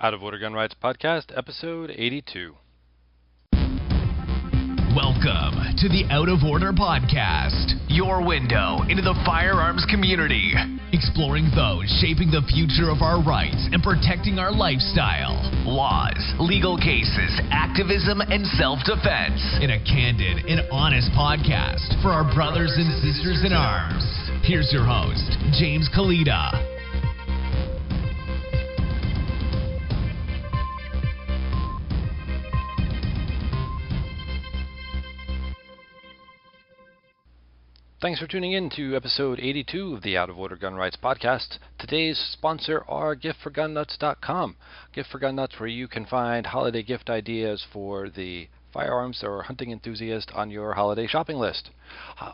Out of Order Gun Rights Podcast, Episode 82. Welcome to the Out of Order Podcast, your window into the firearms community, exploring those shaping the future of our rights and protecting our lifestyle, laws, legal cases, activism, and self-defense in a candid and honest podcast for our brothers and sisters in arms. Here's your host, James Kalita. Thanks for tuning in to episode 82 of the Out of Order Gun Rights Podcast. Today's sponsor are giftforgunnuts.com. Gift for Gun Nuts, where you can find holiday gift ideas for the firearms or hunting enthusiast on your holiday shopping list.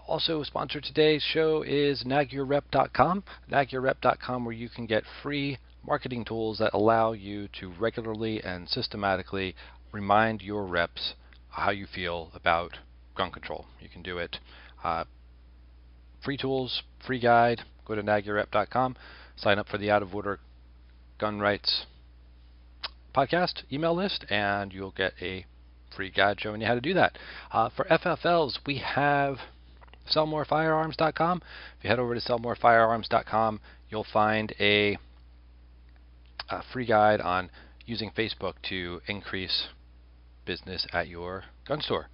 Also, sponsor today's show is nagyourrep.com. Nagyourrep.com, where you can get free marketing tools that allow you to regularly and systematically remind your reps how you feel about gun control. You can do it free tools, free guide. Go to nagyourrep.com, sign up for the Out of Order Gun Rights podcast email list, and you'll get a free guide showing you how to do that. For FFLs, we have sellmorefirearms.com. If you head over to sellmorefirearms.com, you'll find a free guide on using Facebook to increase business at your gun store.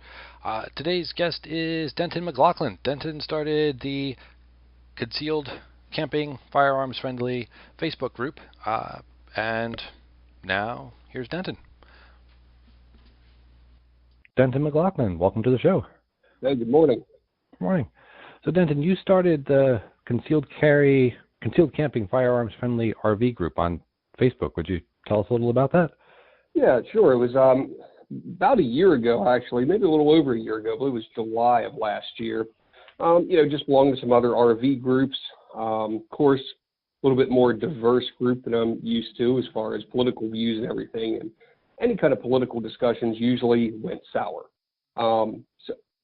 Today's guest is Denton Mclaughlin. Denton started the Concealed Camping Firearms Friendly Facebook group, and now here's Denton. Denton Mclaughlin, welcome to the show. Hey, good morning. Good morning. So Denton, you started the Concealed Camping Firearms Friendly RV group on Facebook. Would you tell us a little about that? Yeah, sure. It was about a year ago, actually, maybe a little over a year ago, but it was July of last year. Just belonged to some other RV groups. Of course, a little bit more diverse group than I'm used to as far as political views and everything. And any kind of political discussions usually went sour. So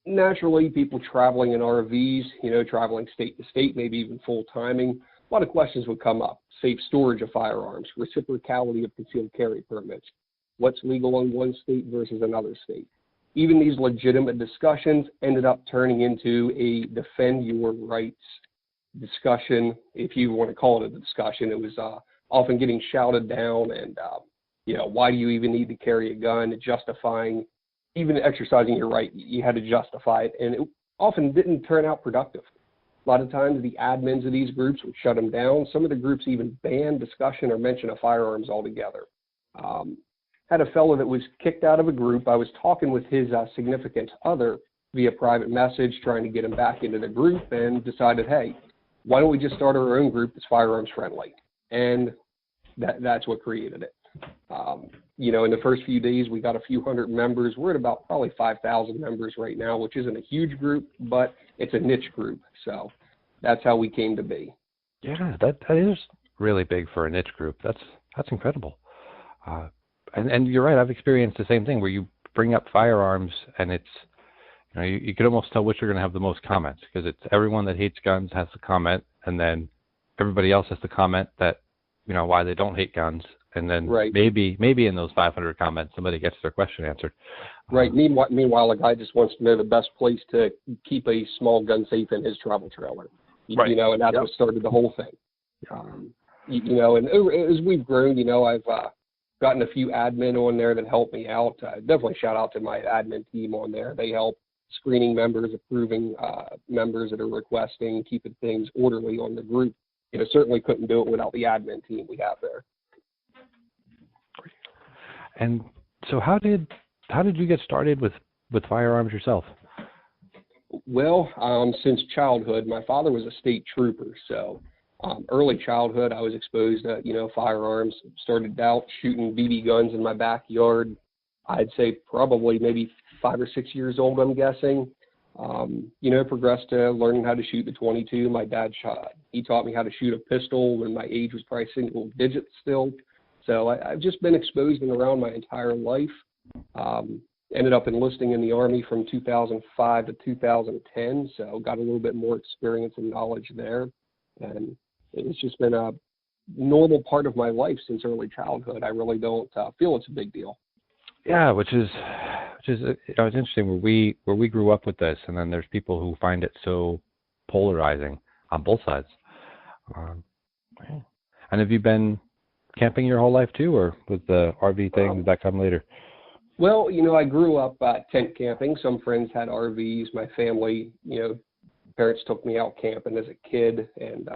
naturally, people traveling in RVs, traveling state to state, maybe even full timing, a lot of questions would come up. Safe storage of firearms, reciprocality of concealed carry permits. What's legal in one state versus another state. Even these legitimate discussions ended up turning into a defend your rights discussion, if you want to call it a discussion. It was often getting shouted down and, why do you even need to carry a gun? Justifying, even exercising your right, you had to justify it. And it often didn't turn out productive. A lot of times the admins of these groups would shut them down. Some of the groups even banned discussion or mention of firearms altogether. Had a fellow that was kicked out of a group. I was talking with his significant other via private message, trying to get him back into the group, and decided, hey, why don't we just start our own group that's firearms friendly? And that's what created it. In the first few days, we got a few hundred members. We're at about probably 5,000 members right now, which isn't a huge group, but it's a niche group. So that's how we came to be. Yeah, that is really big for a niche group. That's incredible. And you're right. I've experienced the same thing where you bring up firearms and it's, you can almost tell which are going to have the most comments, because it's everyone that hates guns has to comment, and then everybody else has to comment that, why they don't hate guns. And then right. maybe in those 500 comments, somebody gets their question answered. Right. Meanwhile, a guy just wants to know the best place to keep a small gun safe in his travel trailer. Right. And that's what started the whole thing. And as we've grown, I've gotten a few admin on there that help me out. Definitely shout out to my admin team on there. They help screening members, approving members that are requesting, keeping things orderly on the group. Certainly couldn't do it without the admin team we have there. And so how did you get started with firearms yourself? Well, since childhood, my father was a state trooper, so early childhood I was exposed to, firearms. Started out shooting BB guns in my backyard. I'd say probably maybe 5 or 6 years old, I'm guessing. Progressed to learning how to shoot the .22. My dad he taught me how to shoot a pistol when my age was probably single digits still. So I've just been exposed and around my entire life. Ended up enlisting in the Army from 2005 to 2010, so got a little bit more experience and knowledge there. And it's just been a normal part of my life since early childhood. I really don't feel it's a big deal. Yeah, which is it's interesting where we grew up with this, and then there's people who find it so polarizing on both sides. And have you been camping your whole life too, or was the RV thing, did that come later? Well, I grew up tent camping. Some friends had RVs. My family, parents took me out camping as a kid, and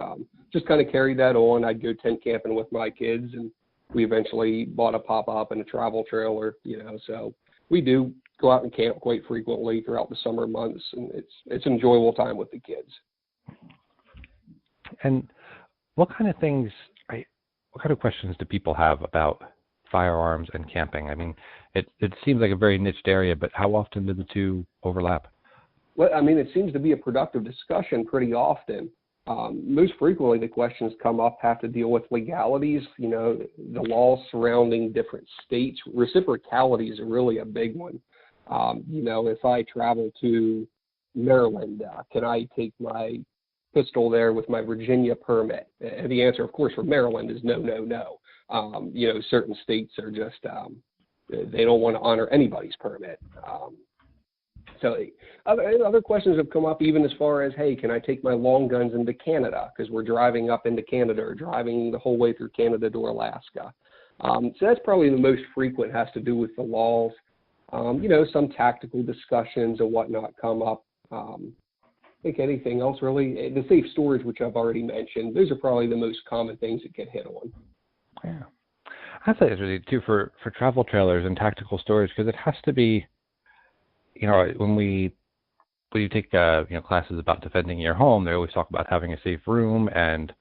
just kind of carried that on. I'd go tent camping with my kids, and we eventually bought a pop-up and a travel trailer, so we do go out and camp quite frequently throughout the summer months, and it's an enjoyable time with the kids. And what kind of questions do people have about firearms and camping? I mean, it seems like a very niched area, but how often do the two overlap? Well, I mean, it seems to be a productive discussion pretty often. Most frequently, the questions come up have to deal with legalities, the laws surrounding different states. Reciprocality is really a big one. If I travel to Maryland, can I take my pistol there with my Virginia permit? And the answer, of course, for Maryland is no, no, no. Certain states are just, they don't want to honor anybody's permit. So other questions have come up even as far as, hey, can I take my long guns into Canada? Because we're driving up into Canada or driving the whole way through Canada to Alaska. So that's probably the most frequent, has to do with the laws. Some tactical discussions and whatnot come up. I think anything else really, the safe storage, which I've already mentioned, those are probably the most common things that get hit on. Yeah. That's interesting too for travel trailers and tactical storage, because it has to be, when you take classes about defending your home, they always talk about having a safe room and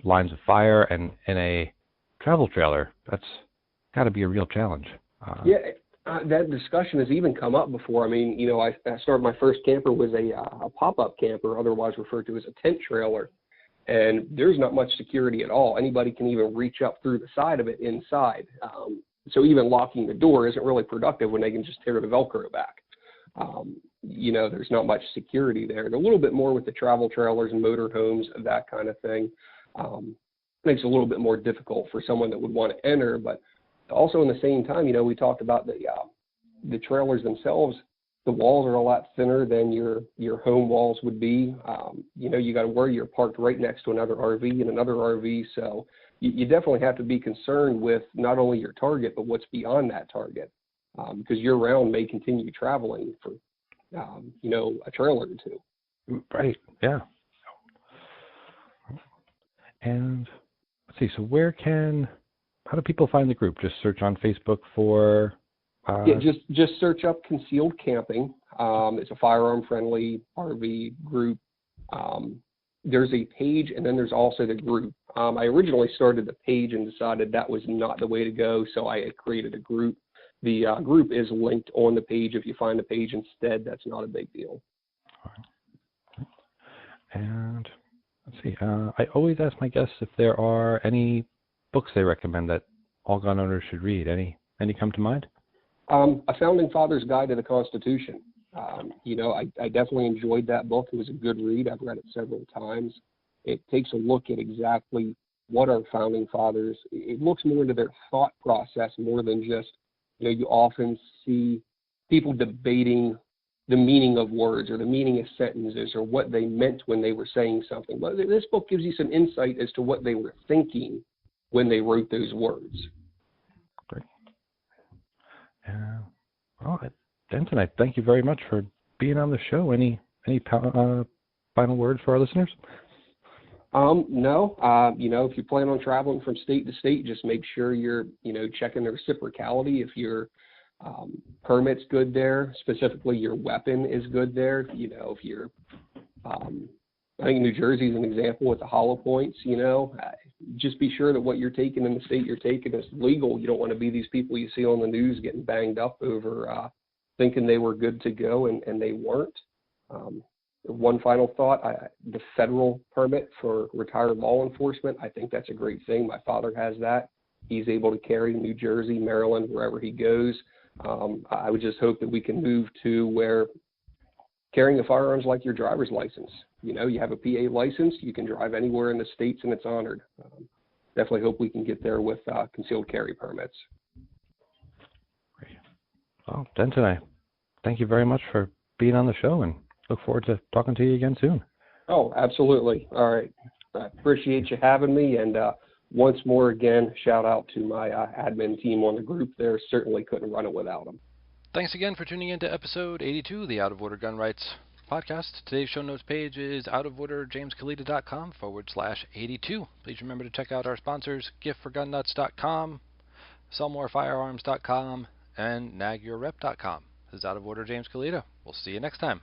lines of fire, and in a travel trailer, that's got to be a real challenge. That discussion has even come up before. I mean, I started, my first camper was a pop-up camper, otherwise referred to as a tent trailer, and there's not much security at all. Anybody can even reach up through the side of it inside. So even locking the door isn't really productive when they can just tear the Velcro back. There's not much security there. And a little bit more with the travel trailers and motorhomes, that kind of thing. Makes it a little bit more difficult for someone that would want to enter, but also in the same time, we talked about the trailers themselves. The walls are a lot thinner than your home walls would be. You got to worry you're parked right next to another RV and another RV, so you definitely have to be concerned with not only your target, but what's beyond that target, because year-round may continue traveling for, a trailer or two. Right, yeah. And let's see, so how do people find the group? Just search on Facebook for... just search up Concealed Camping. It's a firearm-friendly RV group. There's a page, and then there's also the group. I originally started the page and decided that was not the way to go, so I created a group. The group is linked on the page. If you find the page instead, that's not a big deal. And let's see. I always ask my guests if there are any books they recommend that all gun owners should read. Any come to mind? A Founding Father's Guide to the Constitution. I definitely enjoyed that book. It was a good read. I've read it several times. It takes a look at exactly what our founding fathers, it looks more into their thought process more than just, you often see people debating the meaning of words or the meaning of sentences or what they meant when they were saying something. But this book gives you some insight as to what they were thinking when they wrote those words. Great. Denton, I thank you very much for being on the show. Any final words for our listeners? No. If you plan on traveling from state to state, just make sure you're, checking the reciprocality. If your permit's good there, specifically your weapon is good there. If you're, I think New Jersey is an example with the hollow points. Just be sure that what you're taking in the state you're taking is legal. You don't want to be these people you see on the news getting banged up over thinking they were good to go and they weren't. One final thought, the federal permit for retired law enforcement, I think that's a great thing. My father has that. He's able to carry New Jersey, Maryland, wherever he goes. I would just hope that we can move to where carrying a firearm is like your driver's license. you have a PA license, you can drive anywhere in the states, and it's honored. Definitely hope we can get there with concealed carry permits. Great. Well, Denton, I thank you very much for being on the show, and look forward to talking to you again soon. Oh, absolutely. All right. I appreciate you having me. And once more, again, shout out to my admin team on the group there. Certainly couldn't run it without them. Thanks again for tuning in to episode 82 of the Out of Order Gun Rights podcast. Today's show notes page is outoforderjameskalita.com/82. Please remember to check out our sponsors, giftforgunnuts.com, sellmorefirearms.com, and nagyourrep.com. This is Out of Order James Kalita. We'll see you next time.